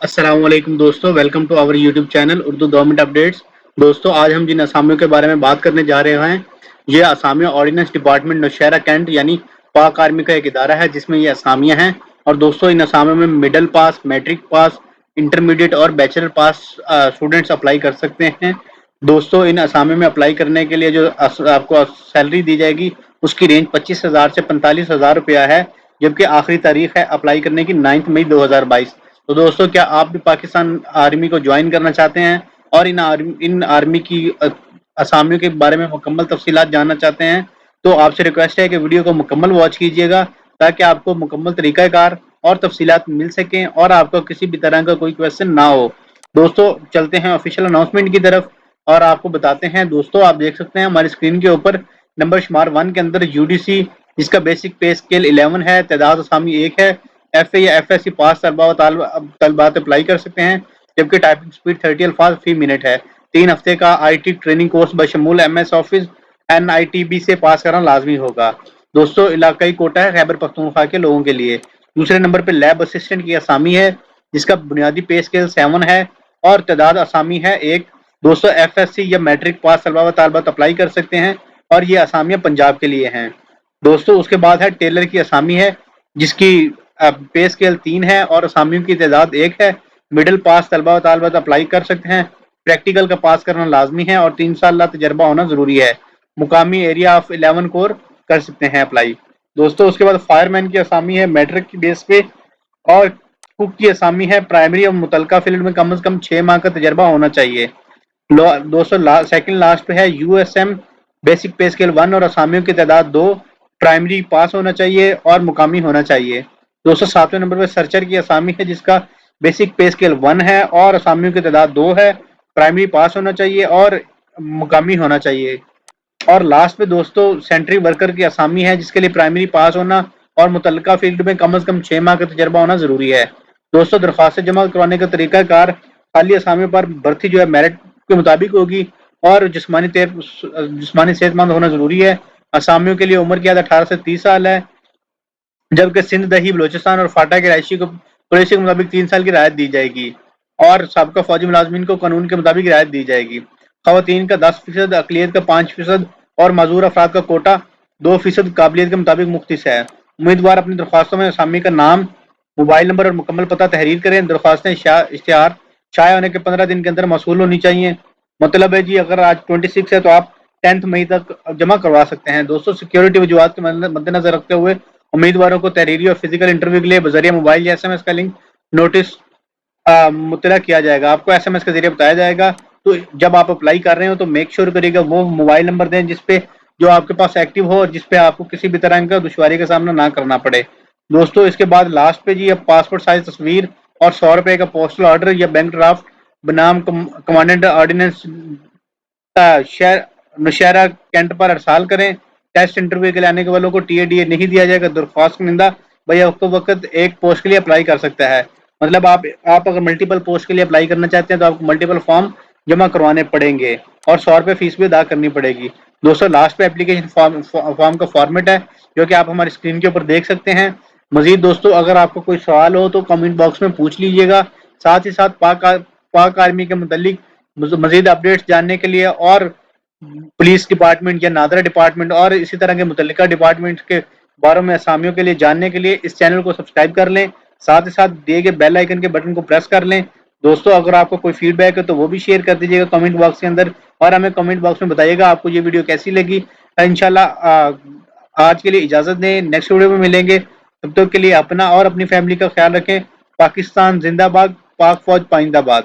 अस्सलाम वालेकुम दोस्तों, welcome to our YouTube channel Urdu government updates. दोस्तों, आज हम जिन असामियों के बारे में बात करने जा रहे हैं, ये असामियाँ ऑर्डिनेंस डिपार्टमेंट नौशहरा कैंट यानी पाक आर्मी का एक इदारा है जिसमें ये असामियाँ हैं। और दोस्तों, इन असामियों में middle pass, matric pass, intermediate और बैचलर पास स्टूडेंट्स अप्लाई कर सकते हैं। दोस्तों, इन असामियों में अप्लाई करने के लिए जो आपको सैलरी दी जाएगी उसकी रेंज 25,000 से 45,000 रुपया है, जबकि आखिरी तारीख है अप्लाई करने की 9 मई 2022। तो दोस्तों, क्या आप भी पाकिस्तान आर्मी को ज्वाइन करना चाहते हैं और इन आर्मी की असामियों के बारे में मुकम्मल तफसीलात जानना चाहते हैं, तो आपसे रिक्वेस्ट है कि वीडियो को मुकम्मल वॉच कीजिएगा ताकि आपको मुकम्मल तरीक़ाकार और तफसीलात मिल सकें और आपको किसी भी तरह का कोई क्वेश्चन ना हो। दोस्तों, चलते हैं ऑफिशियल अनाउंसमेंट की तरफ और आपको बताते हैं। दोस्तों, आप देख सकते हैं हमारी स्क्रीन के ऊपर नंबर शुमार 1 के अंदर यूडीसी जिसका बेसिक पे स्केल 11 है, तादाद असामी 1 है। एफ ए या एफ एस सी पास तलबात अप्लाई कर सकते हैं, जबकि टाइपिंग स्पीड 30 अल्फाज फी मिनट है। 3 हफ्ते का IT ट्रेनिंग कोर्स बशमूल MS ऑफिस NITB से पास करना लाजमी होगा। दोस्तों, इलाकाई कोटा है खैबर पख्तूनख्वा के लोगों के लिए। दूसरे नंबर पर लैब असिस्टेंट की असामी है जिसका बुनियादी पे स्केल 7 है और तादाद असामी है 1। दोस्तों, FSC या मैट्रिक पास तलबात अप्लाई कर सकते हैं और ये असामियाँ पंजाब के लिए हैं। दोस्तों, उसके बाद है टेलर की असामी है जिसकी पे स्केल 3 है और असामियों की तादाद 1 है। मिडिल पास तलबात अप्लाई कर सकते हैं। प्रैक्टिकल का पास करना लाजमी है और 3 साल तजर्बा होना ज़रूरी है। मुकामी एरिया ऑफ 11 कोर कर सकते हैं अप्लाई। दोस्तों, उसके बाद फायरमैन की असामी है मैट्रिक की बेस पे और कुक की असामी है प्राइमरी और मुतलका फील्ड में कम से कम 6 माह का तजर्बा होना चाहिए। दोस्तों, सेकंड लास्ट पे है USM बेसिक पे स्केल 1 और असामियों की तादाद 2। प्राइमरी पास होना चाहिए और मुकामी होना चाहिए। दोस्तों, 7वें नंबर पर सर्चर की असामी है जिसका बेसिक पे स्केल 1 है और असामियों की तादाद 2 है। प्राइमरी पास होना चाहिए और मुकामी होना चाहिए। और लास्ट पे दोस्तों सेंट्री वर्कर की असामी है जिसके लिए प्राइमरी पास होना और मुतलका फील्ड में कम से कम 6 माह का तजर्बा होना जरूरी है। दोस्तों, दरख्वास्त जमा करवाने का तरीकाकार खाली असामियों पर भर्ती जो है मेरिट के मुताबिक होगी और जिस्मानी सेहतमंद होना जरूरी है। असामियों के लिए उम्र की हद 18 से 30 साल है, जबकि सिंध, दही, बलोचिस्तान और फाटा के रहायशी को पॉलिसी के मुताबिक 3 साल की रियायत दी जाएगी और सबका फौजी मुलाजमीन को कानून के मुताबिक रियायत दी जाएगी। खवातीन का 10%, अकलियत का 5% और माजूर अफराद का कोटा 2% काबिलियत के मुताबिक मुख्तस है। उम्मीदवार अपनी दरख्वास्तों में असामी का नाम, मोबाइल नंबर और मुकम्मल पता तहरीर करें। दरख्वास्तें इश्तिहार शाया होने के 15 दिन के अंदर मौसूल होनी चाहिए। मतलब है जी, अगर आज 26 है तो आप 10 मई तक जमा करवा सकते हैं। दोस्तों, सिक्योरिटी वजूहात के मद्देनजर रखते हुए उम्मीदवारों को तहरीरी और फिजिकल इंटरव्यू के लिए बजरिया मोबाइल या SMS का लिंक नोटिस मुतला किया जाएगा। आपको SMS के जरिए बताया जाएगा। तो जब आप अप्लाई कर रहे हो तो मेक श्योर करिएगा वो मोबाइल नंबर दें जिसपे जो आपके पास एक्टिव हो और जिसपे आपको किसी भी तरह का दुश्वारी का सामना ना करना पड़े। दोस्तों, इसके बाद लास्ट पे जी अब पासपोर्ट साइज तस्वीर और 100 रुपए का पोस्टल ऑर्डर या बैंक ड्राफ्ट बनाम कमांडेंट ऑर्डिनेंस शहर नौशहरा कैंट पर अरसाल करें। टेस्ट इंटरव्यू के लिए आने के वालों को TADA नहीं दिया जाएगा। दरख्वास्त का निंदा भाई वक्त एक पोस्ट के लिए अप्लाई कर सकता है। मतलब आप अगर मल्टीपल पोस्ट के लिए अप्लाई करना चाहते हैं तो आपको मल्टीपल फॉर्म जमा करवाने पड़ेंगे और 100 रुपये फीस भी अदा करनी पड़ेगी। दोस्तों, लास्ट पे एप्लीकेशन फॉर्म का फॉर्मेट है जो कि आप हमारी स्क्रीन के ऊपर देख सकते हैं। मजीद दोस्तों, अगर आपको कोई सवाल हो तो कमेंट बॉक्स में पूछ लीजिएगा। साथ ही साथ पाक आर्मी के मुतालिक मजीद अपडेट्स जानने के लिए और पुलिस डिपार्टमेंट या नादरा डिपार्टमेंट और इसी तरह के मुतल्लिका डिपार्टमेंट के बारे में असामियों के लिए जानने के लिए इस चैनल को सब्सक्राइब कर लें। साथ ही साथ दिए गए बेल आइकन के बटन को प्रेस कर लें। दोस्तों, अगर आपको कोई फीडबैक है तो वो भी शेयर कर दीजिएगा कमेंट बॉक्स के अंदर और हमें कमेंट बॉक्स में बताइएगा आपको ये वीडियो कैसी लगी। इंशाल्लाह आज के लिए इजाज़त दें, नेक्स्ट वीडियो में मिलेंगे। तब तक के लिए अपना और अपनी फैमिली का ख्याल रखें। पाकिस्तान जिंदाबाद, पाक फौज पाइंदाबाद।